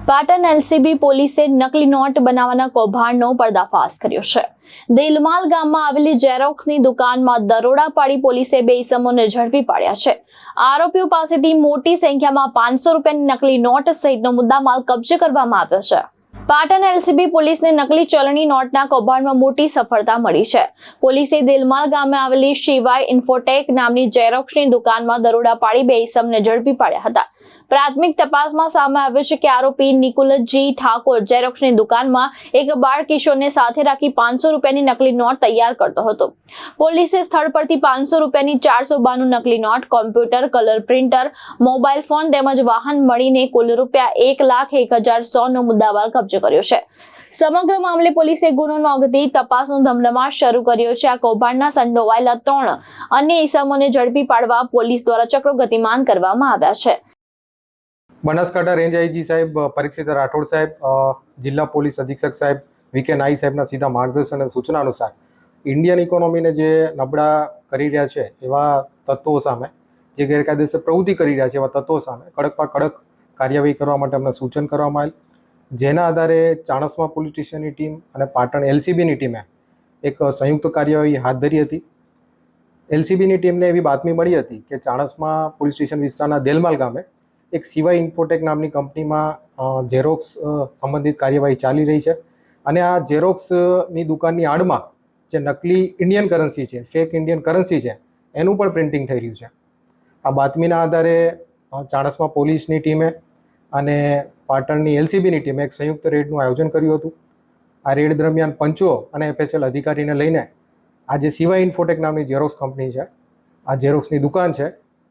Patan LCB પોલીસે નકલી not બનાવવાના કૌભાંડનો પર્દાફાશ કર્યો છે। દેલમાલ ગામમાં આવેલી ઝેરોક્સની દુકાનમાં દરોડા પાડી પોલીસે 2 ઇસમોને ઝડપી પાડ્યા છે। આરોપીઓ પાસેથી મોટી સંખ્યામાં 500 રૂપિયાની નકલી નોટ સહિતનો મુદ્દામાલ કબજે કરવામાં આવ્યો છે। પાટણ એલસીબી પોલીસને નકલી ચલણી નોટના કૌભાંડમાં મોટી સફળતા મળી છે। પોલીસે દેલમાલ ગામે આવેલી શિવાય ઇન્ફોટેક નામની ઝેરોક્સની દુકાનમાં દરોડા પાડી 2 ઇસમને ઝડપી પાડ્યા હતા। પ્રાથમિક તપાસમાં સામે આવ્યું છે કે આરોપી નિકુલજી ઠાકોર ઝેરોક્સની દુકાનમાં એક બાળ કિશોરને સાથે રાખી 500 રૂપિયાની નકલી નોટ તૈયાર કરતો હતો। પોલીસે સ્થળ પરથી 500 રૂપિયાની 492 નકલી note, computer, colour printer, mobile phone તેમજ વાહન મળીને કુલ રૂપિયા 1,01,100 નો મુદ્દામાલ કબજે કર્યો છે। સમગ્ર મામલે પોલીસે ગુનો નોંધી તપાસનો ધમધમાટ શરૂ કર્યો છે। આ કૌભાંડના સંડોવાયેલા 3 અન્ય ઇસમોને ઝડપી પાડવા પોલીસ દ્વારા ચક્રો ગતિમાન કરવામાં આવ્યા છે। બનાસકાંઠા રેન્જ આઈજી સાહેબ પરીક્ષિત રાઠોડ સાહેબ, જિલ્લા પોલીસ અધિક્ષક સાહેબ વી.કે. નાઈ સાહેબના સીધા માર્ગદર્શન અને સૂચના અનુસાર ઇન્ડિયન ઇકોનોમીને જે નબળા કરી રહ્યા છે એવા તત્વો સામે, જે ગેરકાયદેસર પ્રવૃત્તિ કરી રહ્યા છે એવા તત્વો સામે કડકમાં કડક કાર્યવાહી કરવા માટે અમને સૂચન કરવામાં આવેલ। જેના આધારે ચાણસ્મા પોલીસ સ્ટેશનની ટીમ અને પાટણ એલસીબીની ટીમે એક સંયુક્ત કાર્યવાહી હાથ ધરી હતી। એલસીબીની ટીમને એવી બાતમી મળી હતી કે ચાણસ્મા પોલીસ સ્ટેશન વિસ્તારના દેલમાલ ગામે એક શિવાય ઇન્ફોટેક નામની કંપનીમાં ઝેરોક્સ સંબંધિત કાર્યવાહી ચાલી રહી છે અને આ ઝેરોક્સની દુકાનની આડમાં જે નકલી ઇન્ડિયન કરન્સી છે, ફેક ઇન્ડિયન કરન્સી છે, એનું પણ પ્રિન્ટિંગ થઈ રહ્યું છે। આ બાતમીના આધારે ચાણસ્મા પોલીસની ટીમે અને પાટણની એલસીબીની ટીમે એક સંયુક્ત રેડનું આયોજન કર્યું હતું। આ રેડ દરમિયાન પંચો અને એફએસએલ અધિકારીને લઈને આ જે શિવાય ઇન્ફોટેક નામની ઝેરોક્સ કંપની છે, આ ઝેરોક્સની દુકાન છે,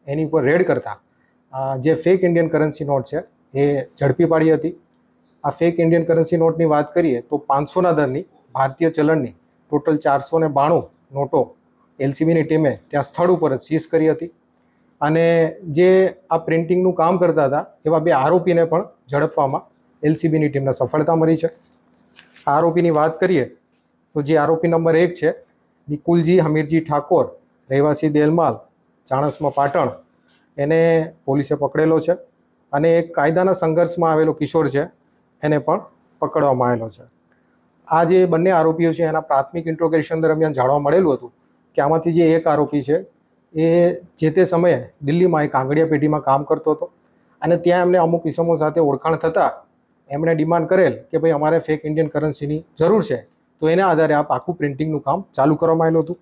એની ઉપર રેડ કરતા જે ફેક ઇન્ડિયન કરન્સી નોટ છે એ ઝડપી પાડી હતી। આ ફેક ઇન્ડિયન કરન્સી નોટની વાત કરીએ તો 500ના દરની ભારતીય ચલણની ટોટલ 492 નોટો એલસીબીની ટીમે ત્યાં સ્થળ ઉપર જ સીઝ કરી હતી અને જે આ પ્રિન્ટિંગનું કામ કરતા હતા એવા 2 આરોપીને પણ ઝડપવામાં એલસીબીની ટીમને સફળતા મળી છે। આ આરોપીની વાત કરીએ તો જે આરોપી નંબર 1 છે નિકુલજી હમીરજી ઠાકોર, રહેવાસી દેલમાલ, ચાણસ્મા પાટણ, એને પોલીસે પકડેલો છે અને એક કાયદાના સંઘર્ષમાં આવેલો કિશોર છે એને પણ પકડવામાં આવેલો છે। આ જે બંને આરોપીઓ છે એના પ્રાથમિક ઇન્ટ્રોગેશન દરમિયાન જાણવા મળેલું હતું કે આમાંથી જે એક આરોપી છે એ જે તે સમયે દિલ્હીમાં એક આંગળીયા પેઢીમાં કામ કરતો હતો અને ત્યાં એમને અમુક ઇસમો સાથે ઓળખાણ થતાં એમણે ડિમાન્ડ કરેલ કે ભાઈ અમારે ફેક ઇન્ડિયન કરન્સીની જરૂર છે, તો એના આધારે આ આખું પ્રિન્ટિંગનું કામ ચાલુ કરવામાં આવેલું હતું।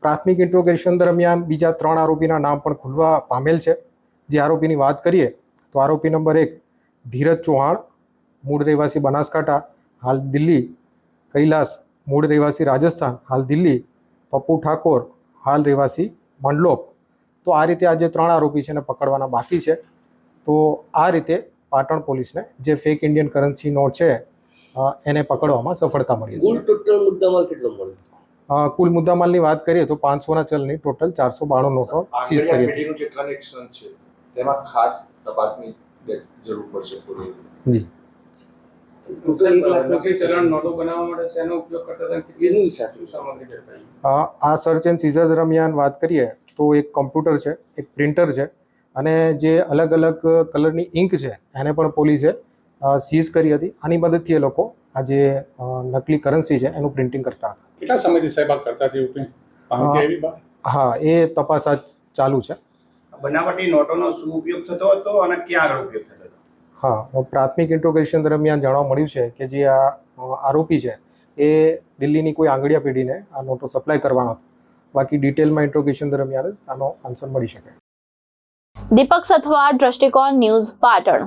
પ્રાથમિક ઇન્ટ્રોગેશન દરમિયાન બીજા 3 આરોપીના નામ પણ ખુલવા પામેલ છે। જે આરોપીની વાત કરીએ તો આરોપી નંબર 1 ધીરજ ચૌહાણ, મૂળ રહેવાસી બનાસકાંઠા, હાલ દિલ્હી; કૈલાસ, મૂળ રહેવાસી રાજસ્થાન, હાલ દિલ્હી; પપ્પુ ઠાકોર, હાલ રહેવાસી મંડલોપ। તો આ રીતે આ જે 3 આરોપી છે એને પકડવાના બાકી છે। તો આ રીતે પાટણ પોલીસને જે ફેક ઇન્ડિયન કરન્સી નોટ છે એને પકડવામાં સફળતા મળી છે। કુલ મુદ્દામાલની વાત કરીએ તો 500ના ચલની ટોટલ 492 નોટો સીઝ કરી હતી। ટ્રાન્ઝેક્શન છે તેમાં ખાસ તપાસની જરૂર પડશે। જી, નકલી ચલણ નોટો બનાવવા માટે શેનો ઉપયોગ કરતા હતા, કેટલીની સાચું સામગ્રી કરતા? આ સર્ચ એન્ડ સીઝર દરમિયાન વાત કરીએ તો એક કોમ્પ્યુટર છે, એક પ્રિન્ટર છે અને જે અલગ અલગ કલરની ઇંક છે એને પણ પોલીસે સીઝ કરી હતી। આની મદદથી એ લોકો આ જે નકલી કરન્સી છે એનું પ્રિન્ટિંગ કરતા હતા। કેટલા સમયથી સાહેબ આ કરતા હતા? હા, એ તપાસ ચાલુ છે। બનાવટી નોટોનો શું ઉપયોગ થતો હતો અને ક્યાં આગળ ઉપયોગ થતો હતો? હા, પ્રાથમિક ઇન્ટ્રોગેશન દરમિયાન જાણવા મળ્યું છે કે જે આ આરોપી છે એ દિલ્હીની કોઈ આંગળીયા પેઢીને આ નોટો સપ્લાય કરવાનો હતો। બાકી ડિટેલમાં ઇન્ટ્રોગેશન દરમિયાન આનો આન્સર મળી શકે। દીપક સથવાર, દ્રષ્ટિકોણ ન્યૂઝ, પાટણ।